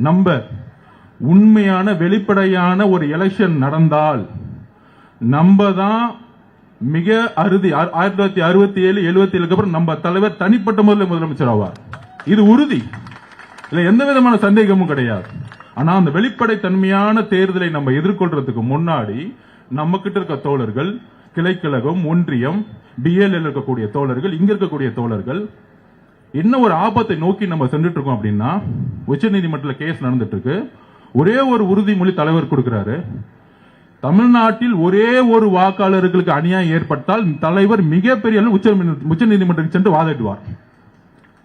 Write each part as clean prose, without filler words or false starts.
நம்ம உண்மையான வெளிப்படையான ஒரு எலெக்ஷன் நடந்தால் நம்ம தான் மிக அறுதி 1967 77 அப்புறம் நம்ம தலைவர் தனிப்பட்ட முறையில் முதலமைச்சர் ஆவார். இது உறுதி, இல்ல எந்த விதமான சந்தேகமும் கிடையாது. ஆனா அந்த வெளிப்படை தன்மையான தேர்தலை நம்ம எதிர்கொள்றதுக்கு முன்னாடி நம்ம கிட்ட இருக்க தோழர்கள், கிளைக்கழகம், ஒன்றியம், பிஎல் இருக்கக்கூடிய தோழர்கள், இங்க இருக்கக்கூடிய தோழர்கள் என்ன ஒரு ஆபத்தை நோக்கி நம்ம சென்றுட்டு இருக்கோம் அப்படின்னா, உச்ச நீதிமன்றத்தில் கேஸ் நடந்துட்டு இருக்கு. ஒரே ஒரு உறுதிமொழி தலைவர் கொடுக்கிறாரு, தமிழ்நாட்டில் ஒரே ஒரு வாக்காளர்களுக்கு அநியாயம் ஏற்பட்டால் தலைவர் மிகப்பெரிய உச்ச நீதிமன்றத்துக்கு சென்று வாதிடுவார்.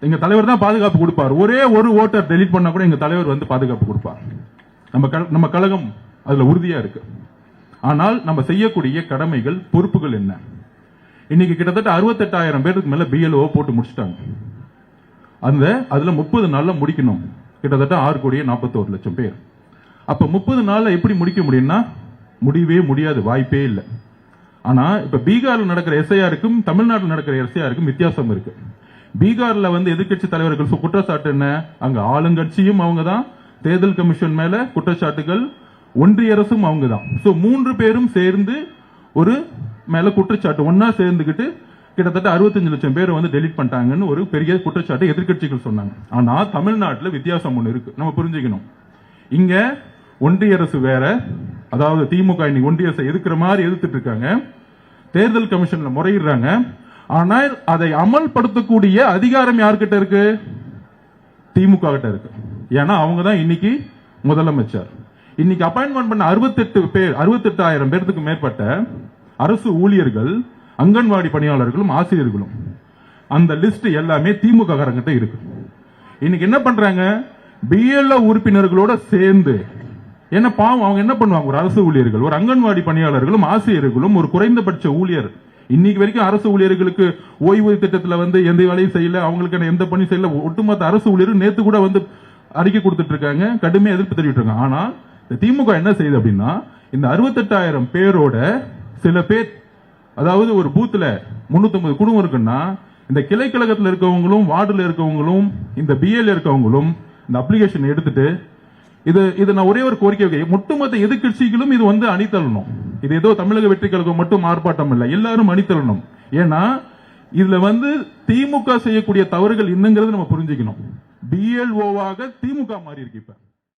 எங்க தலைவர் தான் பாதுகாப்பு கொடுப்பார். ஒரே ஒரு ஓட்டர் டெலீட் பண்ணா கூட எங்க தலைவர் வந்து பாதுகாப்பு கொடுப்பார். நம்ம கழகம் அதுல உறுதியா இருக்கு. ஆனால் நம்ம செய்யக்கூடிய கடமைகள், பொறுப்புகள் என்ன? இன்னைக்கு கிட்டத்தட்ட 68,000 பேருக்கு மேல பிஎல்ஓ போட்டு முடிச்சிட்டாங்க. அதுல 30 நாள்ல முடிக்கணும். கிட்டத்தட்ட 6,41,00,000 பேர். அப்ப 30 நாள்ல எப்படி முடிக்க முடியும்னா முடியவே முடியாது, வாய்ப்பே இல்லை. ஆனா இப்ப பீகார்ல நடக்கிற எஸ்ஐஆருக்கும் தமிழ்நாட்டில் நடக்கிற எஸ்ஐஆருக்கும் வித்தியாசம் இருக்கு. பீகார்ல வந்து எதிர்கட்சி தலைவர்கள் குற்றச்சாட்டு என்ன? அங்க ஆளுங்கட்சியும் அவங்க தான், தேர்தல் கமிஷன் மேல குற்றச்சாட்டுகள், ஒன்றிய அரசும் அவங்க தான். சோ 3 பேரும் சேர்ந்து ஒரு மேல குற்றச்சாட்டு ஒன்னா சேர்ந்துகிட்டு கிட்டத்தட்ட 65 லட்சம் பேர் வந்து டெலிட் பண்ணிட்டாங்கன்னு ஒரு பெரிய குற்றச்சாட்டு எதிர்கட்சிகள் சொன்னாங்க. ஆனா தமிழ்நாட்டில் வித்தியாசம் ஒண்ணு இருக்கு, நம்ம புரிஞ்சுக்கணும். இங்க ஒன்றிய அரசு வேற, அதாவது திமுக இன்னைக்கு ஒன்றிய அரசை எதிர்க்கிற மாதிரி எதிர்த்துட்டு இருக்காங்க, தேர்தல் கமிஷன்ல முறையிடுறாங்க. ஆனால் அதை அமல்படுத்தக்கூடிய அதிகாரம் யார்கிட்ட இருக்கு? திமுக கிட்ட இருக்கு. ஏன்னா அவங்க தான் இன்னைக்கு முதலமைச்சர். இன்னைக்கு அப்பாயின்மெண்ட் பண்ண 68,000 பேருக்கு மேற்பட்ட அரசு ஊழியர்கள், அங்கன்வாடி பணியாளர்களும் ஆசிரியர்களும் அந்த லிஸ்ட் எல்லாமே திமுக காரங்கிட்ட இருக்கு. இன்னைக்கு என்ன பண்றாங்க? பிஎல்ஓ உறுப்பினர்களோட சேர்ந்து என்ன பாவம் அவங்க என்ன பண்ணுவாங்க? ஒரு அரசு ஊழியர்கள், ஒரு அங்கன்வாடி பணியாளர்களும் ஆசிரியர்களும், ஒரு குறைந்தபட்ச ஊழியர், இன்னைக்கு வரைக்கும் அரசு ஊழியர்களுக்கு ஓய்வூதிய திட்டத்தில் வந்து எந்த வேலையும் செய்யல, அவங்களுக்கு எந்த பணி செய்யல, ஒட்டுமொத்த அரசு ஊழியர்கள் நேத்து கூட வந்து அறிக்கை கொடுத்துட்டு இருக்காங்க, கடுமையாக எதிர்ப்பு தெரிவிட்டு இருக்காங்க. ஆனா திமுக என்ன செய்யுது அப்படின்னா, இந்த 68,000 பேரோட சில பேர், அதாவது ஒரு பூத்துல 350 குடும்பம் இருக்குன்னா, இந்த கிளைக்கழகத்தில் இருக்கவங்களும், வார்டுல இருக்கவங்களும், இந்த பிஎல் இருக்கவங்களும் இந்த அப்ளிகேஷன் எடுத்துட்டு இது நான் ஒரே ஒரு கோரிக்கை, ஒட்டுமொத்த எதிர்கட்சிகளும் இது வந்து அணித்தள்ளணும். இது ஏதோ தமிழக வெற்றி கழகம் மட்டும் ஆர்ப்பாட்டம் இல்லை, எல்லாரும் அணித்தள்ளணும். ஏன்னா இதுல வந்து திமுக செய்யக்கூடிய தவறுகள் என்னங்கிறது நம்ம புரிஞ்சுக்கணும். பிஎல்ஓவாக திமுக மாறி இருக்கு இப்ப.